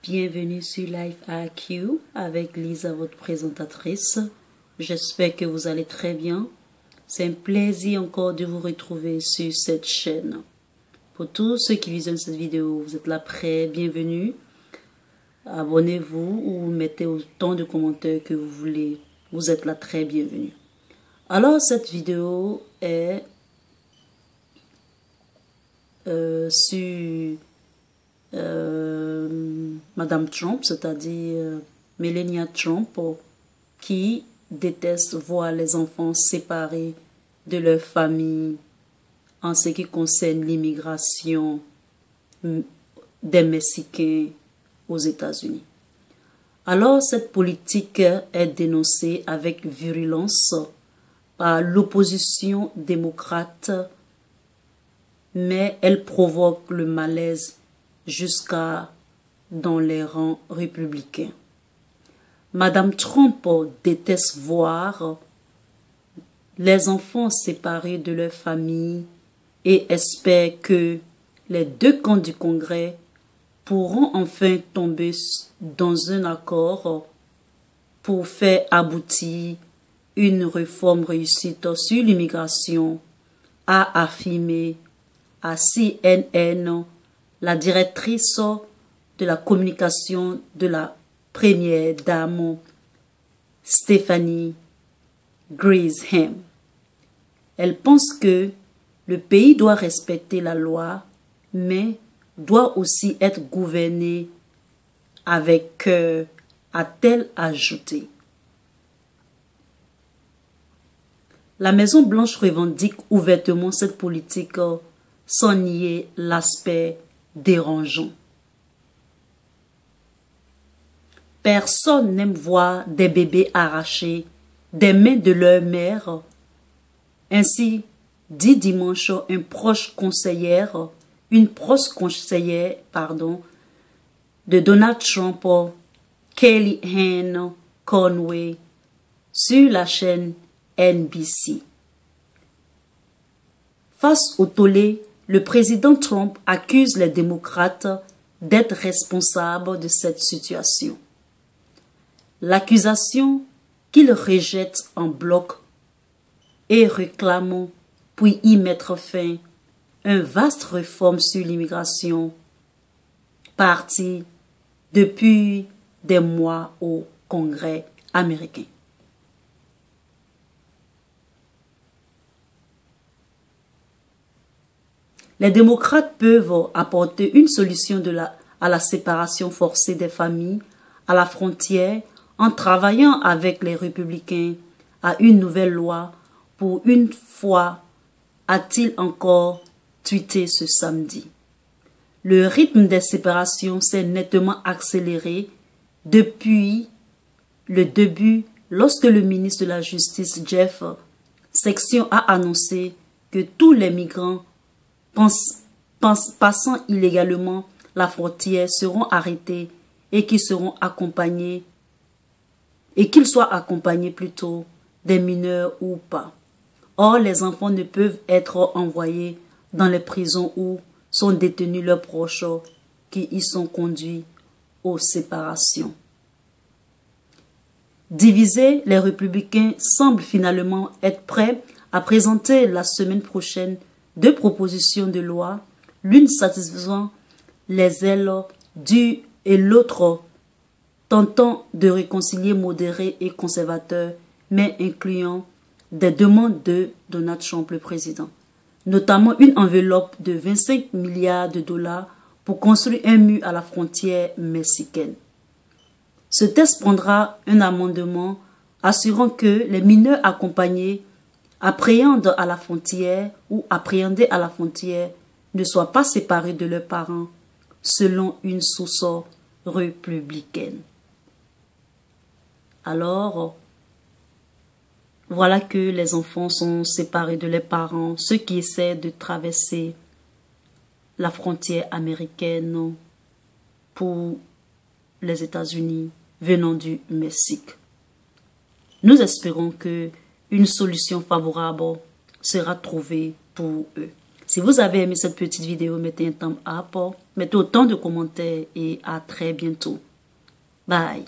Bienvenue sur Life IQ avec Lisa, votre présentatrice. J'espère que vous allez très bien. C'est un plaisir encore de vous retrouver sur cette chaîne. Pour tous ceux qui visionnent cette vidéo, vous êtes là prêts, bienvenue. Abonnez-vous ou mettez autant de commentaires que vous voulez. Vous êtes là très bienvenue. Alors cette vidéo est sur Madame Trump, c'est-à-dire Melania Trump, qui déteste voir les enfants séparés de leur famille en ce qui concerne l'immigration des Mexicains aux États-Unis. Alors, cette politique est dénoncée avec virulence par l'opposition démocrate, mais elle provoque le malaise jusqu'à dans les rangs républicains. Madame Trump déteste voir les enfants séparés de leur famille et espère que les deux camps du Congrès pourront enfin tomber dans un accord pour faire aboutir une réforme réussite sur l'immigration, a affirmé à CNN la directrice de la communication de la première dame Stephanie Grisham. Elle pense que le pays doit respecter la loi, mais doit aussi être gouverné avec cœur, a-t-elle ajouté. La Maison-Blanche revendique ouvertement cette politique sans nier l'aspect dérangeant. Personne n'aime voir des bébés arrachés des mains de leur mère. Ainsi, dit dimanche une proche conseillère de Donald Trump, Kellyanne Conway, sur la chaîne NBC. Face au tollé, le président Trump accuse les démocrates d'être responsables de cette situation. L'accusation qu'il rejette en bloc et réclame puis y mettre fin une vaste réforme sur l'immigration partie depuis des mois au Congrès américain. Les démocrates peuvent apporter une solution à la séparation forcée des familles à la frontière en travaillant avec les républicains à une nouvelle loi pour une fois, a-t-il encore tweeté ce samedi. Le rythme des séparations s'est nettement accéléré depuis le début lorsque le ministre de la Justice Jeff Sessions a annoncé que tous les migrants passant illégalement la frontière seront arrêtés et qu'ils soient accompagnés plutôt des mineurs ou pas. Or, les enfants ne peuvent être envoyés dans les prisons où sont détenus leurs proches qui y sont conduits aux séparations. Divisés, les républicains semblent finalement être prêts à présenter la semaine prochaine deux propositions de loi, l'une satisfaisant les ailes du et l'autre tentant de réconcilier modérés et conservateurs, mais incluant des demandes de Donald Trump, le président, notamment une enveloppe de 25 milliards de dollars pour construire un mur à la frontière mexicaine. Ce texte prendra un amendement assurant que les mineurs accompagnés appréhendés à la frontière ne soient pas séparés de leurs parents, selon une source républicaine. Alors, voilà que les enfants sont séparés de leurs parents, ceux qui essaient de traverser la frontière américaine pour les États-Unis venant du Mexique. Nous espérons que une solution favorable sera trouvée pour eux. Si vous avez aimé cette petite vidéo, mettez un thumbs up. Mettez autant de commentaires et à très bientôt. Bye.